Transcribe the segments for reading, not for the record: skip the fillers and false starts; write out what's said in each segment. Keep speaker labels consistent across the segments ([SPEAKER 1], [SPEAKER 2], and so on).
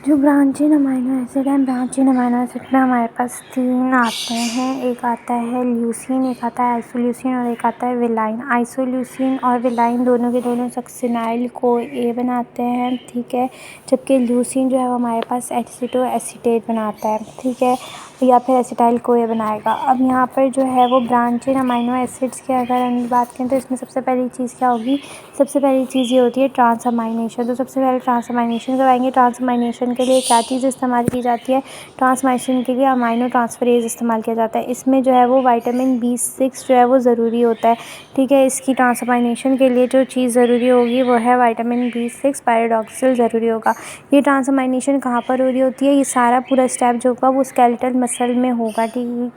[SPEAKER 1] जो ब्रांचीन amino acid है, ब्रांचीन amino acid में हमारे पास 3 आते हैं। एक आता है ल्यूसीन, एक आता है आइसोल्यूसीन और एक आता है विलाइन। आइसोल्यूसीन और विलाइन दोनों के दोनों सक्सिनाइल को ए बनाते हैं, ठीक है। जबकि ल्यूसीन जो है वो हमारे पास एसिटो एसीटेट बनाता है, ठीक है, या फिर एसिटाइल को ए बनाएगा। अब यहाँ पर जो है वो ब्रांचीन अमीनो एसिड्स की अगर हम बात करें तो इसमें सबसे पहली चीज़ क्या होगी, सबसे पहली चीज़ ये होती है ट्रांसअमाइनेशन। तो सबसे पहले ट्रांसअमाइनेशन करवाएंगे। ट्रांसअमाइनेशन के लिए क्या चीज़ इस्तेमाल की जाती है, ट्रांसअमाइनेशन के लिए अमीनो ट्रांसफरेज इस्तेमाल किया जाता है। इसमें जो है वो विटामिन B6 जो है वो ज़रूरी होता है, ठीक है। इसकी ट्रांसअमाइनेशन के लिए जो चीज़ ज़रूरी होगी वो है विटामिन B6 पायरोडॉक्सिल ज़रूरी होगा। ये ट्रांसअमाइनेशन कहाँ पर हो रही होती है, ये सारा पूरा स्टेप जो होगा वो स्केलेटल मसल में होगा, ठीक।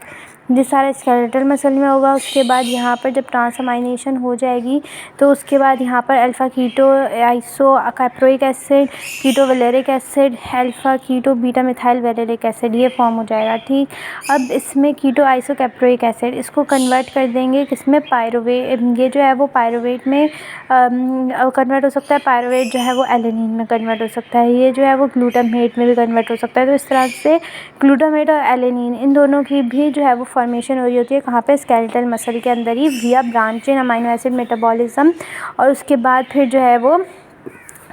[SPEAKER 1] ये सारा स्केलेटल मसल में होगा। उसके बाद यहाँ पर जब ट्रांसअमाइनेशन हो जाएगी तो उसके बाद यहाँ पर अल्फ़ा कीटो आइसो कैप्रोइक एसिड, कीटो वैलेरिक एसिड, अल्फ़ा कीटो बीटा मिथाइल वैलेरिक एसिड ये फॉर्म हो जाएगा, ठीक। अब इसमें कीटो आइसो कैप्रोइक एसिड इसको कन्वर्ट कर देंगे किसमें, पायरुवेट। ये जो है वो पायरुवेट में कन्वर्ट हो सकता है। पायरुवेट जो है वो एलेनिन में कन्वर्ट हो सकता है। ये जो है वो ग्लूटामेट में भी कन्वर्ट हो सकता है। तो इस तरह से ग्लूटामेट और एलेनिन इन दोनों की भी जो है वो फॉर्मेशन हो रही होती है कहाँ पे, स्केलेटल मसल के अंदर ही, विया ब्रांचीन अमीनो एसिड मेटाबॉलिज्म। और उसके बाद फिर जो है वो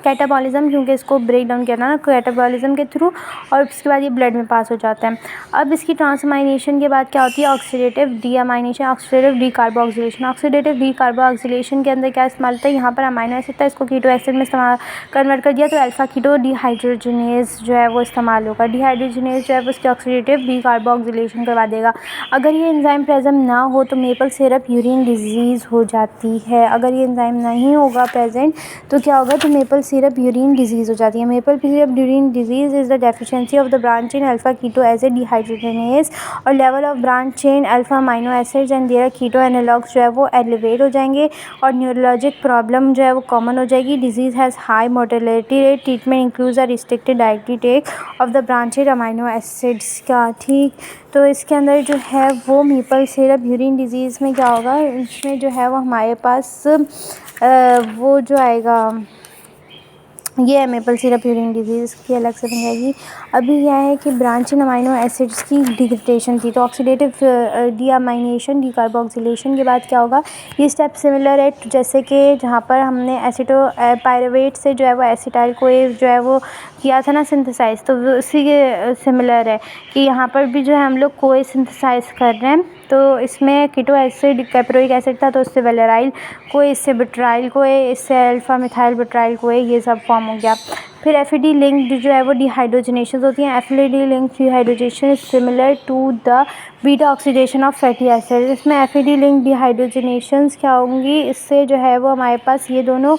[SPEAKER 1] कैटाबॉलिज्म, क्योंकि इसको ब्रेक डाउन किया था ना कैटाबॉलिज्म के थ्रू, और उसके बाद ये ब्लड में पास हो जाता है। अब इसकी ट्रांसअमाइनेशन के बाद क्या होती है, oxidative deamination, oxidative decarboxylation. Oxidative decarboxylation के अंदर क्या इस्तेमाल होता है, यहाँ पर अमीनो एसिड था, इसको कीटो एसिड में इस्तेमाल कन्वर्ट कर दिया तो अल्फा कीटो डिहाइड्रोजनेज जो है वो इस्तेमाल होगा। डिहाइड्रोजनेज जो है वो उसकी ऑक्सीडेटिव डीकार्बोक्सिलेशन करवा देगा। अगर ये एंजाइम प्रेजेंट ना हो तो मेपल सिरप यूरिन डिजीज़ हो जाती है। अगर ये एंजाइम नहीं होगा प्रेजेंट तो क्या होगा, तो मेपल सिरप यूरिन डिजीज़ हो जाती है। Maple syrup urine disease is the deficiency of the branch chain alpha keto acid dehydrogenase और level of branch chain alpha amino acids and their keto analogues जो है वो एलिवेट हो जाएंगे और न्यूरोलॉजिक प्रॉब्लम जो है वो कॉमन हो जाएगी। Disease has high mortality rate. Treatment includes a restricted dietary take of the branched amino acids का, ठीक। तो इसके अंदर जो है वो मेपल सिरप यूरिन डिजीज़ में क्या होगा, इसमें जो है वो हमारे पास वो जो आएगा ये है मेपल सिरप यूरिन डिजीज़ की अलग से बन जाएगी। अभी यह है कि ब्रांचीन अमीनो एसिड्स की डिग्रेडेशन थी, तो ऑक्सीडेटिव डीअमाइनेशन डीकार्बोक्सिलेशन के बाद क्या होगा, ये स्टेप सिमिलर है जैसे कि जहाँ पर हमने एसिटो पायरुवेट से जो है वो एसिटाइल को जो है वो किया था ना सिंथेसाइज, तो उसी के सिमिलर है कि यहाँ पर भी जो है हम लोग कोई सिंथेसाइज कर रहे हैं। तो इसमें कीटो एसिड कैप्रोइक एसिड था तो उससे वेलेराइल को, इससे बुटाइल को, इससे अल्फा मिथाइल बुटाइल को, ये सब फॉर्म हो गया। फिर एफिडी लिंक्ड जो है वो डिहाइड्रोजनेशन होती हैं। FAD linked dehydrogenation is similar to the beta oxidation of fatty acid. इसमें एफिडी लिंक्ड डिहाइड्रोजनेशंस क्या होंगी, इससे जो है वो हमारे पास ये दोनों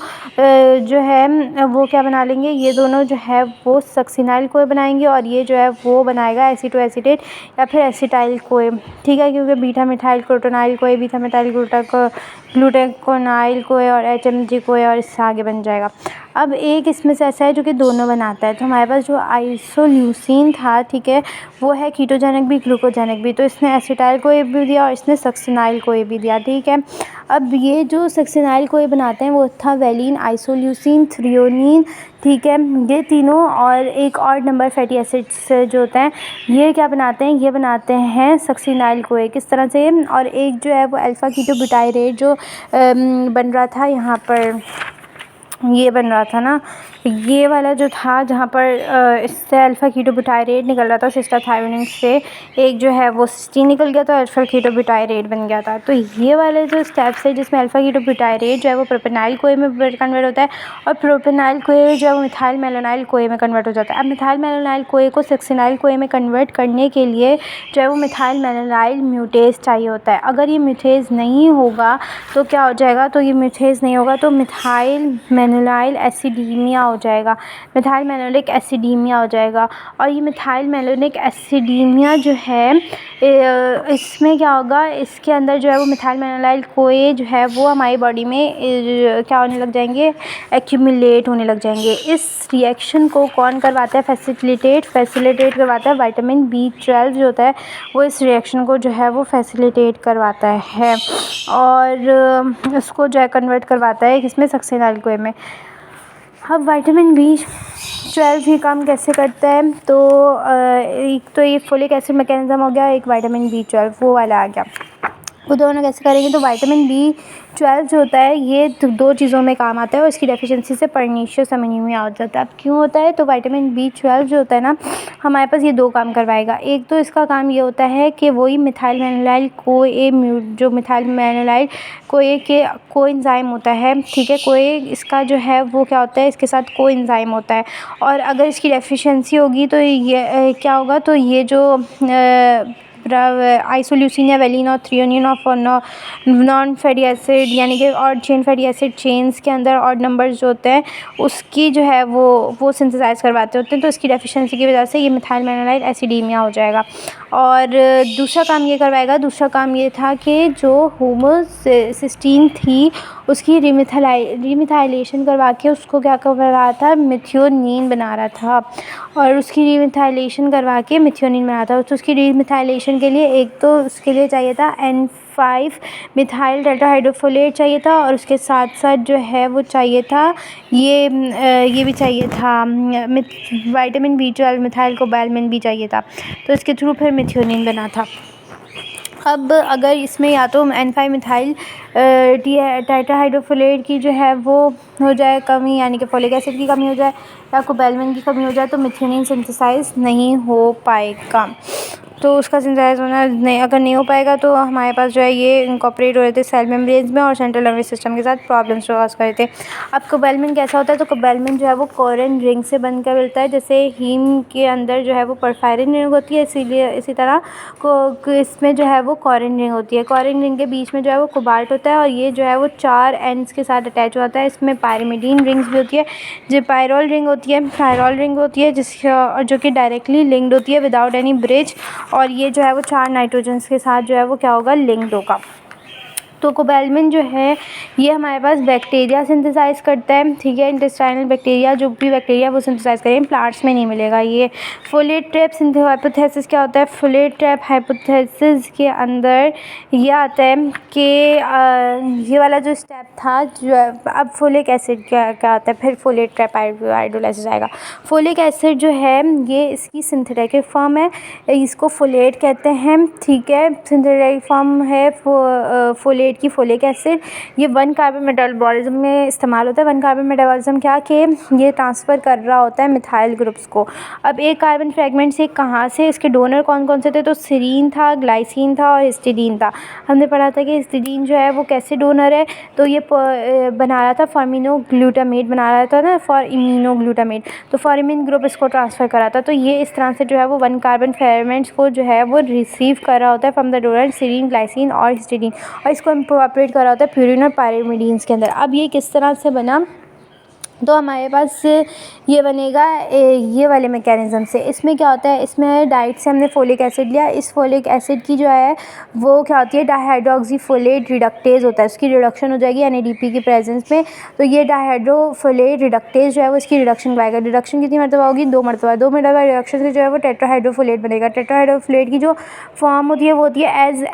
[SPEAKER 1] जो है वो क्या बना लेंगे, ये दोनों जो है वो सक्सिनाइल को बनाएंगे और ये जो है वो बनाएगा एसिटो एसीटेट या फिर एसिटाइल को, ठीक है, क्योंकि बीटा मिथाइल क्रोटोनाइल को, बीटा मिथाइल ग्लूटाकोनाइल को और HMG को, और इससे आगे बन जाएगा। अब एक इसमें से ऐसा है जो कि दोनों बनाता है, तो हमारे पास जो आइसोल्यूसिन था, ठीक है, वो है कीटोजेनिक भी ग्लूकोजेनिक भी, तो इसने एसिटाइल को भी दिया और इसने सक्सिनाइल को भी दिया, ठीक है। अब ये जो सक्सिनाइल को बनाते हैं वो था वेलिन, आइसोल्यूसिन, थ्रियोनिन, ठीक है, ये तीनों और एक और नंबर फैटी एसिड्स जो होते हैं ये क्या बनाते हैं, ये बनाते हैं सक्सिनाइल को किस तरह से, और एक जो है वो अल्फा कीटो बुटाइरेट जो बन रहा था यहाँ पर, ये बन रहा था ना, ये वाला जो था जहाँ पर इससे अल्फ़ा कीटो बुटाइरेट निकल रहा था सिस्टर थायोनिन से, एक जो है वो सिस्टीन निकल गया तो अल्फ़ा कीटो बुटाइरेट बन गया था। तो ये वाले जो स्टेप्स है जिसमें अल्फ़ा कीटो बुटाइरेट जो है वो प्रोपेनाइल कोए में कन्वर्ट होता है और प्रोपेनाइल कोए जो है वो मिथाइल मेलोनाइल कोए में कन्वर्ट हो जाता है। अब मिथाइल मेलोनाइल कोए को सक्सिनाइल कोए में कन्वर्ट करने के लिए जो है वो मिथाइल मेलोनाइल म्यूटेज चाहिए होता है। अगर ये म्यूटेज नहीं होगा तो क्या हो जाएगा, तो ये म्यूटेज नहीं होगा तो मिथाइल मेलोनाइल एसिडीमिया हो जाएगा, मिथाइल मेलोनिक एसिडीमिया हो जाएगा। और ये मिथाइल मेलोनिक एसिडीमिया जो है इसमें क्या होगा, इसके अंदर जो है वो मिथाइल मेलोनाइल कोए जो है वो हमारी बॉडी में क्या होने लग जाएंगे, एक्यूमुलेट होने लग जाएंगे। इस रिएक्शन को कौन करवाता है, फैसिलिटेट करवाता है विटामिन B12 जो होता है वो इस रिएक्शन को जो है वो फैसिलिटेट करवाता है और उसको जो है कन्वर्ट करवाता है किसमें, सक्सिनाइल कोए में। अब विटामिन B12 ये काम कैसे करता है, तो एक तो ये फोलिक एसिड मैकेनिज़्म हो गया, एक विटामिन B12 वो वाला आ गया। वो दोनों कैसे करेंगे, तो विटामिन B12 जो होता है ये दो चीज़ों में काम आता है और इसकी डेफिशिएंसी से पर्नीशियस एनीमिया हो जाता है। अब क्यों होता है, तो विटामिन B12 जो होता है ना, हमारे पास ये दो काम करवाएगा। एक तो इसका काम ये होता है कि वही मिथाइल वेनिलाइल जो मिथाइल वेनिलाइल के कोएंजाइम होता है, ठीक है, इसका जो है वो क्या होता है, इसके साथ कोएंजाइम होता है, और अगर इसकी डेफिशिएंसी होगी तो ये क्या होगा, तो ये जो आइसोल्यूसिन या वेलिन और threonine of non fatty acid यानी कि odd chain fatty acid chains के अंदर ऑड नंबर्स जो होते हैं उसकी जो है वो सिंथेसाइज करवाते होते हैं। तो इसकी डेफिशिएंसी की वजह से ये मिथाइल वेनिलाइल एसिडीमिया हो जाएगा। और दूसरा काम ये करवाएगा, दूसरा काम ये था कि जो होमोसिस्टीन थी उसकी रिमिथाइलेशन करवा के उसको क्या कर रहा था, मिथियोनीन बना रहा था, और उसकी रिमिथाइलेशन करवा के मिथियोनीन बना था। तो उसकी रिमिथाइलेशन के लिए एक तो उसके लिए चाहिए था N5 मिथाइल टेट्राहाइड्रोफोलेट चाहिए था, और उसके साथ साथ जो है वो चाहिए था ये भी चाहिए था विटामिन B12 मिथाइल कोबालमिन भी चाहिए था। तो इसके थ्रू फिर मिथियोनीन बना था। अब अगर इसमें या तो N5 मिथाइल टेट्राहाइड्रोफोलेट की जो है वो हो जाए कमी, यानी कि फोलिक एसिड की कमी हो जाए, या कोबालमिन की कमी हो जाए, तो मिथियोनीन सिंथेसाइज नहीं हो पाएगा। तो उसका सिंथेसाइज होना अगर नहीं हो पाएगा तो हमारे पास जो है ये इनकॉर्पोरेट हो रहे थे सेल मेम्ब्रेन्स में और सेंट्रल नर्वस सिस्टम के साथ प्रॉब्लम्स कॉज कर रहे थे। अब कोबालमिन कैसा होता है, तो कोबालमिन जो है वो कोरिन रिंग से बनकर मिलता है। जैसे हीम के अंदर जो है वो परफायरिन रिंग होती है, इसीलिए इसी तरह इसमें जो है वो कोरिन रिंग होती है। कोरिन रिंग के बीच में जो है वो कोबाल्ट होता है, और ये जो है वो 4 एंड्स के साथ अटैच होता है। इसमें पायरिमिडीन रिंग्स भी होती है, जो पायरोल रिंग होती है जिसका जो कि डायरेक्टली लिंक्ड होती है विदाउट एनी ब्रिज, और ये जो है वो 4 नाइट्रोजन्स के साथ जो है वो क्या होगा, लिंक्ड होगा। तो कोबालमिन जो है ये हमारे पास बैक्टीरिया सिंथेसाइज करता है, ठीक है, इंटेस्टाइनल बैक्टीरिया, जो भी बैक्टीरिया वो सिंथेसाइज करें, प्लांट्स में नहीं मिलेगा। ये फोलेट ट्रैप हाइपोथेसिस क्या होता है, फोलेट ट्रैप हाइपोथेसिस के अंदर ये आता है कि ये वाला जो स्टेप था, जो अब फोलिक एसिड क्या आता है, फिर फोलेट ट्रैप हाइड्रोलाइसिस आएगा। फोलिक एसिड जो है ये इसकी सिंथेटिक फॉर्म है, इसको फोलेट कहते हैं, ठीक है, सिंथेटिक फॉर्म है फोलेट की फोलिक एसिड। ये 1 कार्बन मेटाबॉलिज्म में इस्तेमाल होता है। 1 कार्बन मेटाबॉलिज्म क्या कि ये ट्रांसफ़र कर रहा होता है मिथाइल ग्रुप्स को। अब एक कार्बन फ्रेगमेंट से कहाँ से, इसके डोनर कौन कौन से थे, तो सीरीन था, ग्लाइसिन था और हिस्टिडीन था। हमने पढ़ा था कि हिस्टिडीन जो है वो कैसे डोनर है, तो ये बना रहा था फॉर्मिनोग्लूटामेट बना रहा था ना, फॉर इम्यूनोग्लूटामेट, तो फॉर्मिन ग्रुप इसको ट्रांसफ़र करा था। तो ये इस तरह से जो है वो 1 कार्बन फ्रेगमेंट्स को जो है वो रिसीव कर रहा होता है from the donor serine, glycine और हिस्टिडीन, और इसको इंकॉर्पोरेट करा होता है प्यूरिन और पायरिमिडीन्स के अंदर। अब ये किस तरह से बना, तो हमारे पास ये बनेगा ये वाले मैकेनिज़्म से। इसमें क्या होता है, इसमें डाइट से हमने फोलिक एसिड लिया, इस फोलिक एसिड की जो है वो क्या होती है, डाइहाइड्रोक्सीफोलेट रिडक्टेज होता है, उसकी रिडक्शन हो जाएगी NADP की प्रेजेंस में। तो ये डाइहाइड्रोफोलेट रिडक्टेज जो है वो इसकी रिडक्शन करवाएगा। रिडक्शन कितनी मरतबा होगी, 2 मरतबा। 2 मरतबा रिडक्शन से जो है वो टेट्राहाइड्रोफोलेट बनेगा। टेट्राहाइड्रोफोलेट की जो फॉर्म होती है वो होती है एज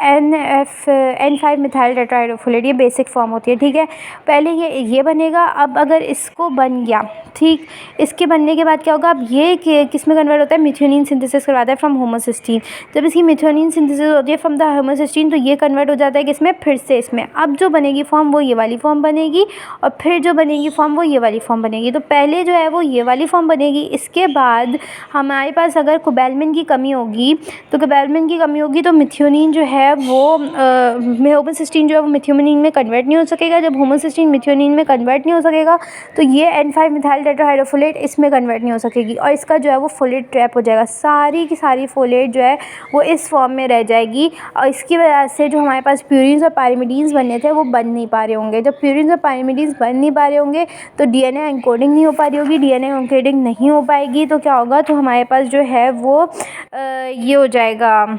[SPEAKER 1] N5 मिथाइल टेट्राहाइड्रोफोलेट, ये बेसिक फॉर्म होती है, ठीक है। पहले ये बनेगा। अब अगर इसको बन गया, ठीक, इसके बनने के बाद क्या होगा, अब ये किस में कन्वर्ट होता है, मिथ्योनिन सिंथेसिस करवाता है फ्रॉम होमोसिस्टीन। जब इसकी मिथ्योनिन सिंथेसिस होती है फ्रॉम द होमोसिस्टीन, तो ये कन्वर्ट हो जाता है किसमें, फिर से इसमें। अब जो बनेगी फॉर्म वो ये वाली फॉर्म बनेगी, और फिर जो बनेगी फॉर्म वो ये वाली फॉर्म बनेगी। तो पहले जो है वो ये वाली फॉर्म बनेगी, इसके बाद हमारे पास अगर कोबालमिन की कमी होगी, तो मिथ्योनिन जो है वो होमोसिस्टीन जो है वो मिथ्योनिन में कन्वर्ट नहीं हो सकेगा। जब होमोसिस्टीन मिथ्योनिन में कन्वर्ट नहीं हो सकेगा तो ये N5 मिथाइल टेट्राहाइड्रोफोलेट इसमें कन्वर्ट नहीं हो सकेगी, और इसका जो है वो फोलेट ट्रैप हो जाएगा। सारी की सारी फोलेट जो है वो इस फॉर्म में रह जाएगी, और इसकी वजह से जो हमारे पास प्यूरिन्स और पायरिमिडीन्स बनने थे वो बन नहीं पा रहे होंगे। जब प्यूरिन्स और पायरिमिडीन्स बन नहीं पा रहे होंगे तो DNA एन्कोडिंग नहीं हो पा रही होगी। DNA एन्कोडिंग नहीं हो पाएगी तो क्या होगा, तो हमारे पास जो है वो ये हो जाएगा,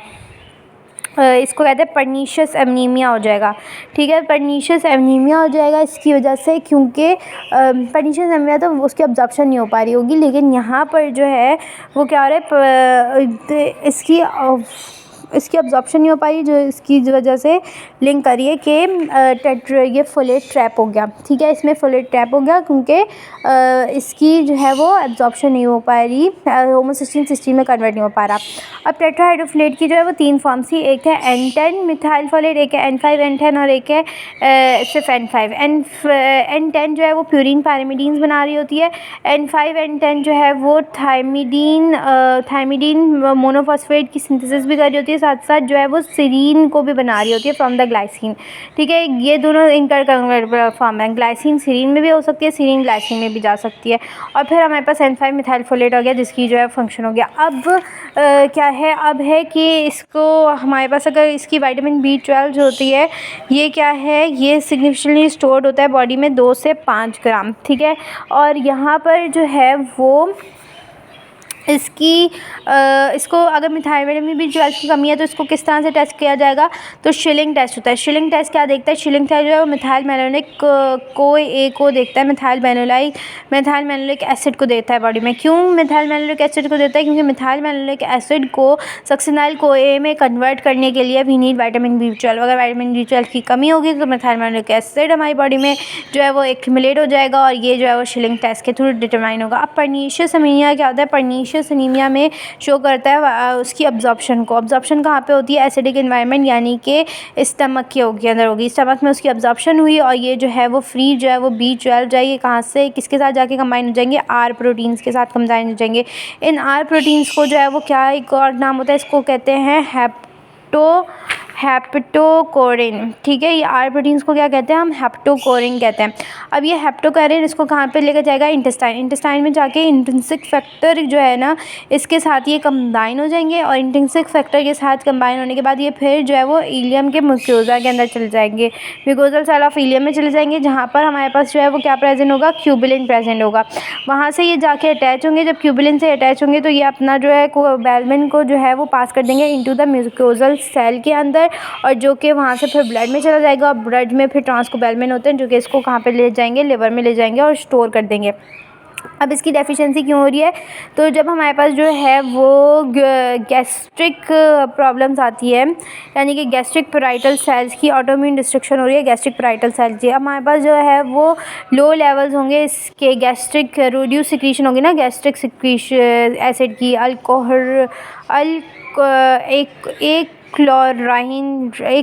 [SPEAKER 1] इसको कहते हैं पर्नीशियस एनीमिया हो जाएगा, ठीक है। पर्नीशियस एनीमिया हो जाएगा इसकी वजह से, क्योंकि पर्नीशियस एनीमिया तो उसकी अब्जॉर्प्शन नहीं हो पा रही होगी, लेकिन यहाँ पर जो है वो क्या हो रहा है, इसकी इसकी अब्जॉर्प्शन नहीं हो पाई, जो इसकी वजह से लिंक करिए कि ये फोलेट ट्रैप हो गया। ठीक है, इसमें फोलेट ट्रैप हो गया क्योंकि इसकी जो है वो एब्जॉर्प्शन नहीं हो पा रही, होमोसिस्टीन सिस्टीन में कन्वर्ट नहीं हो पा रहा। अब टेट्राहाइड्रोफोलेट की जो है वो 3 फॉर्म्स थी, एक है N10 मिथाइल फोलेट, एक है N5N10 और एक है सिर्फ N5। N10 जो है वो प्यूरिन पैरामिडीन्स बना रही होती है। N5N10 जो है वो थायमिडीन मोनोफॉस्फेट की सिंथेसिस भी कर रही होती है, साथ साथ जो है वो सीरीन को भी बना रही होती है फ्रॉम द ग्लाइसिन। ठीक है, ये दोनों इंटरकन्वर्टेबल फॉर्म है, ग्लाइसिन सीरीन में भी हो सकती है, सीरीन ग्लाइसिन में भी जा सकती है। और फिर हमारे पास N5 मिथाइल फोलेट हो गया, जिसकी जो है फंक्शन हो गया। अब क्या है, अब है कि इसको हमारे पास अगर इसकी विटामिन B12 जो होती है, ये क्या है, ये सिग्निफिकेंटली स्टोर्ड होता है बॉडी में 2 से 5 ग्राम। ठीक है, और यहाँ पर जो है वो इसको अगर विटामिन B12 की कमी है तो इसको किस तरह से टेस्ट किया जाएगा, तो शिलिंग टेस्ट होता है। शिलिंग टेस्ट क्या देखता है, शिलिंग टेस्ट जो है वो मिथाइल मैलोनिक को देखता है, मिथाइल मैलोनिक एसिड को देता है बॉडी में। क्यों मिथाइल मैलोनिक एसिड को देता है, क्योंकि मिथाइल मैलोनिक एसिड को सक्सिनाइल CoA में कन्वर्ट करने के लिए वी नीड विटामिन B12। अगर विटामिन B12 की कमी होगी तो मिथाइल मैलोनिक एसिड हमारी बॉडी में जो है वो एक्यूमुलेट हो जाएगा, और ये जो है वो शिलिंग टेस्ट के थ्रू डिटरमाइन होगा। अब पर्नीशियस एनीमिया क्या होता है, पर्नीशियस एनीमिया में शो करता है उसकी अब्जॉर्प्शन को। अब्जॉर्प्शन कहाँ पे होती है, एसिडिक एनवायरनमेंट यानी कि स्टमक के अंदर होगी। स्टमक में उसकी अब्जॉर्प्शन हुई और ये जो है वो फ्री जो है वो B12 जाएगी कहाँ से, किसके साथ जाके कंबाइन हो जाएंगे, आर प्रोटीन्स के साथ कंबाइन हो जाएंगे। इन आर प्रोटीन्स को जो है वो क्या एक और नाम होता है, इसको कहते हैं हेप्टोकोरिन। ठीक है, ये आर प्रोटीन्स को क्या कहते हैं, हम हेप्टोकोरिन कहते हैं। अब ये हेप्टोकोरिन इसको कहाँ पे लेकर जाएगा, इंटेस्टाइन में जाके इंट्रिंसिक फैक्टर जो है ना, इसके साथ ये कंबाइन हो जाएंगे, और इंट्रिंसिक फैक्टर के साथ कंबाइन होने के बाद ये फिर जो है वो इलियम के म्यूकोजा के अंदर चले जाएंगे, म्यूकोजल सेल ऑफ इलियम में चले जाएंगे, जहाँ पर हमारे पास जो है वो क्या प्रेजेंट होगा, क्यूबिलिन प्रेजेंट होगा। वहाँ से ये जाके अटैच होंगे, जब क्यूबिलिन से अटैच होंगे तो ये अपना जो है कोवैलेंट को जो है वो पास कर देंगे इनटू द म्यूकोजल सेल के अंदर, और जो कि वहाँ से फिर ब्लड में चला जाएगा, और ब्लड में फिर ट्रांसकोवैलेंट होते हैं जो कि इसको कहाँ पे ले जाएंगे, लिवर में ले जाएंगे और स्टोर कर देंगे। अब इसकी डेफिशिएंसी क्यों हो रही है, तो जब हमारे पास जो है वो गैस्ट्रिक प्रॉब्लम्स आती है, यानी कि गैस्ट्रिक पैराइटल सेल्स की ऑटोइम्यून डिस्ट्रक्शन हो रही है गैस्ट्रिक पैराइटल सेल्स की, हमारे पास जो है वो लो लेवल्स होंगे इसके, गैस्ट्रिक रिड्यूस सिक्रीशन होगी ना, गैस्ट्रिक सिक्रीशन एसिड की, एक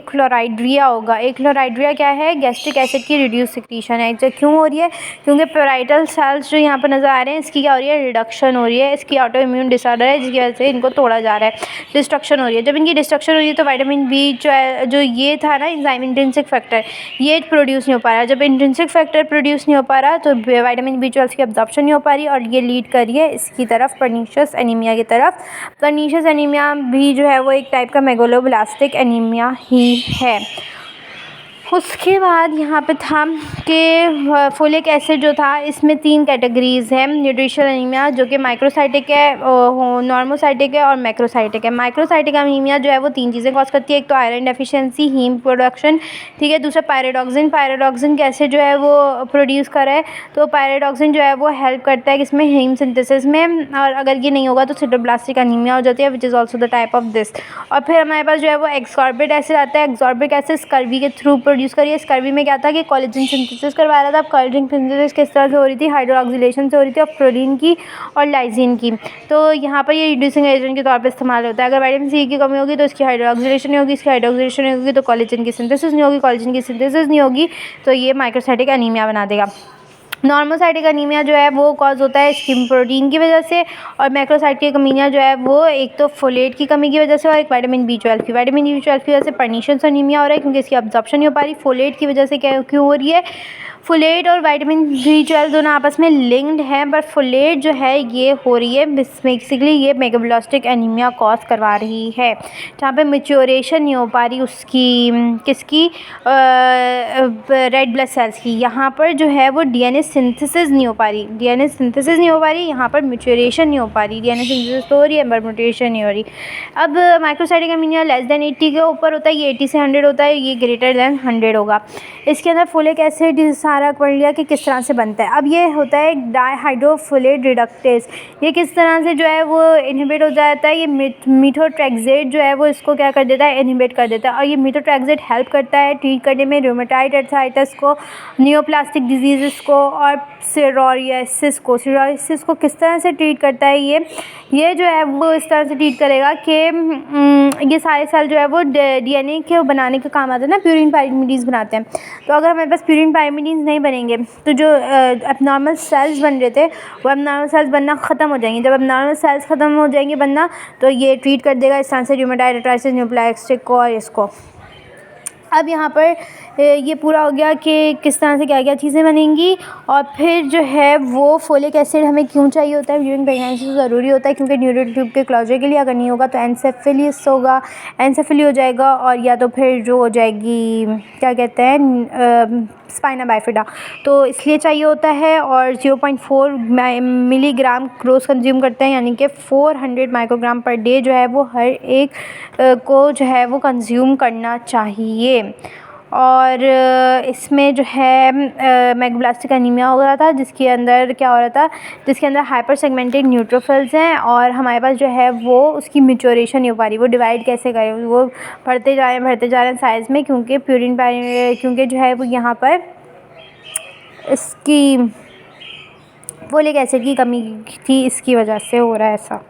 [SPEAKER 1] क्लोराइड्रिया होगा। एक क्लोराइड्रिया क्या है, गैस्ट्रिक एसिड की रिड्यूस सिक्रीशन है। जो क्यों हो रही है, क्योंकि पैराइटल सेल्स जो यहाँ पर नज़र आ रहे हैं इसकी क्या हो रही है, रिडक्शन हो रही है, इसकी ऑटो इम्यून डिसऑर्डर है जिसकी वजह से इनको तोड़ा जा रहा है, डिस्ट्रक्शन हो रही है। जब इनकी डिस्ट्रक्शन हो रही है तो विटामिन बी जो ये था ना एंजाइम इंट्रिंसिक फैक्टर, ये प्रोड्यूस नहीं हो पा रहा। जब इंट्रिंसिक फैक्टर प्रोड्यूस नहीं हो पा रहा तो विटामिन B12 की अब्जॉर्प्शन नहीं हो पा रही, और ये लीड कर रही है इसकी तरफ, पर्नीशियस एनीमिया की तरफ। पर्नीशियस एनीमिया भी जो है वो एक टाइप का मेगालोब्लास्टिक एनीमिया ही है। उसके बाद यहाँ पे था कि फोलिक एसिड जो था, इसमें 3 कैटेगरीज़ हैं न्यूट्रिशनल एनीमिया, जो कि माइक्रोसाइटिक है, नॉर्मोसाइटिक है और मैक्रोसाइटिक है। माइक्रोसाइटिक एनीमिया जो है वो 3 चीज़ें कॉज करती है, एक तो आयरन डेफिशिएंसी, हीम प्रोडक्शन, ठीक है, दूसरा पायरिडॉक्सिन कैसे जो है वो प्रोड्यूस करे है, तो पायरिडॉक्सिन जो है वो हेल्प करता है किसमें, हीम सिंथेसिस में, और अगर ये नहीं होगा तो सिडोब्लास्टिक एनीमिया हो जाती है, which is also the type of this. और फिर हमारे पास जो है वो एक्सॉर्बिक एसिड आता है, एक्सॉर्बिक एसिड स्कर्वी के थ्रू यूज़ करिए। स्कर्वी में क्या था कि कोलेजन सिंथेसिस करवा रहा था। अब कोलेजन सिंथेसिस किस तरह से हो रही थी, हाइड्रोक्सिलेशन से हो रही थी, और प्रोटीन की और लाइसिन की। तो यहाँ पर ये रिड्यूसिंग एजेंट के तौर पे इस्तेमाल होता है। अगर विटामिन सी की कमी होगी तो इसकी हाइड्रोक्सिलेशन नहीं होगी, इसकी हाइड्रोक्सिलेशन नहीं होगी तो कोलेजन की सिंथेसिस नहीं होगी, कोलेजन की सिंथेसिस नहीं होगी तो ये माइक्रोसाइटिक एनीमिया बना देगा। नॉर्मोसाइटिक एनीमिया जो है वो कॉज होता है स्किन प्रोटीन की वजह से, और मैक्रोसाइटिक एनीमिया जो है वो एक तो फोलेट की कमी की वजह से और एक विटामिन B12 की वजह से पर्नीशियस एनीमिया हो रहा है, क्योंकि इसकी अब्जॉर्प्शन नहीं हो पा रही। फोलेट की वजह से क्यों हो रही है, फोलेट और विटामिन B12 दोनों आपस में लिंक्ड हैं, पर फोलेट जो है ये हो रही है बेसिकली ये मेगालोब्लास्टिक एनीमिया कॉज करवा रही है, जहाँ पे मैच्योरेशन नहीं हो पा रही उसकी, किसकी, रेड ब्लड सेल्स की। यहाँ पर जो है वो DNA सिंथेसिस नहीं हो पा रही, यहाँ पर मैच्योरेशन नहीं हो पा रही। DNA सिंथेसिस तो हो रही है पर मैच्योरेशन नहीं हो रही। अब माइक्रोसाइटिक एनीमिया लेस देन 80 के ऊपर होता है, ये 80 से 100 होता है, ये ग्रेटर देन 100 होगा। इसके अंदर फोलिक एसिड सारा पढ़ लिया कि किस तरह से बनता है। अब ये होता है डायहाइड्रोफोलेट रिडक्टेस, ये किस तरह से जो है वो इनहिबिट हो जाता है। ये मीथोट्रेक्सेट जो है वो इसको क्या कर देता है, इनहिबिट कर देता है। और ये मीथोट्रेक्सेट हेल्प करता है ट्रीट करने में रूमेटॉइड आर्थराइटिस को, नियोप्लास्टिक डिजीज़ को और सोरायसिस को। सोरायसिस को किस तरह से ट्रीट करता है ये जो है वो इस तरह से ट्रीट करेगा कि ये सारे सेल जो है वो डीएनए के बनाने के काम आते हैं ना, प्यूरिन पाइरीमिडीन बनाते हैं। तो अगर हमारे पास प्यूरिन पाइरीमिडीन नहीं बनेंगे तो जो एबनॉर्मल सेल्स बन रहे थे वो एबनॉर्मल सेल्स बनना ख़त्म हो जाएंगे। जब एबनॉर्मल सेल्स ख़त्म हो जाएंगे बनना तो ये ट्रीट कर देगा इस तरह से रूमेटॉइड आर्थराइटिस, नियोप्लास्टिक को और इसको। अब यहाँ पर ये पूरा हो गया कि किस तरह से क्या क्या चीज़ें बनेंगी। और फिर जो है वो फोलिक एसिड हमें क्यों चाहिए होता है ड्यूरिंग प्रेगनेंसी, तो ज़रूरी होता है क्योंकि न्यूरल ट्यूब के क्लोजर के लिए अगर नहीं होगा तो एनसेफेलिस होगा, एनसेफेली हो जाएगा, और या तो फिर जो हो जाएगी क्या कहते हैं स्पाइना बाइफिडा, तो इसलिए चाहिए होता है। और 0.4 मिलीग्राम रोज़ कंज्यूम करते हैं, यानी कि 400 माइक्रोग्राम पर डे जो है वो हर एक को जो है वो कंज्यूम करना चाहिए। और इसमें जो है मैग्लोब्लास्टिक एनीमिया हो रहा था, जिसके अंदर क्या हो रहा था, जिसके अंदर हाइपर सेगमेंटेड न्यूट्रोफिल्स हैं और हमारे पास जो है वो उसकी मैच्योरेशन नहीं हो पा रही। वो डिवाइड कैसे करें, वो बढ़ते जा रहे हैं साइज़ में, क्योंकि क्योंकि जो है वो यहाँ पर इसकी फोलिक एसिड की कमी थी, इसकी वजह से हो रहा है ऐसा।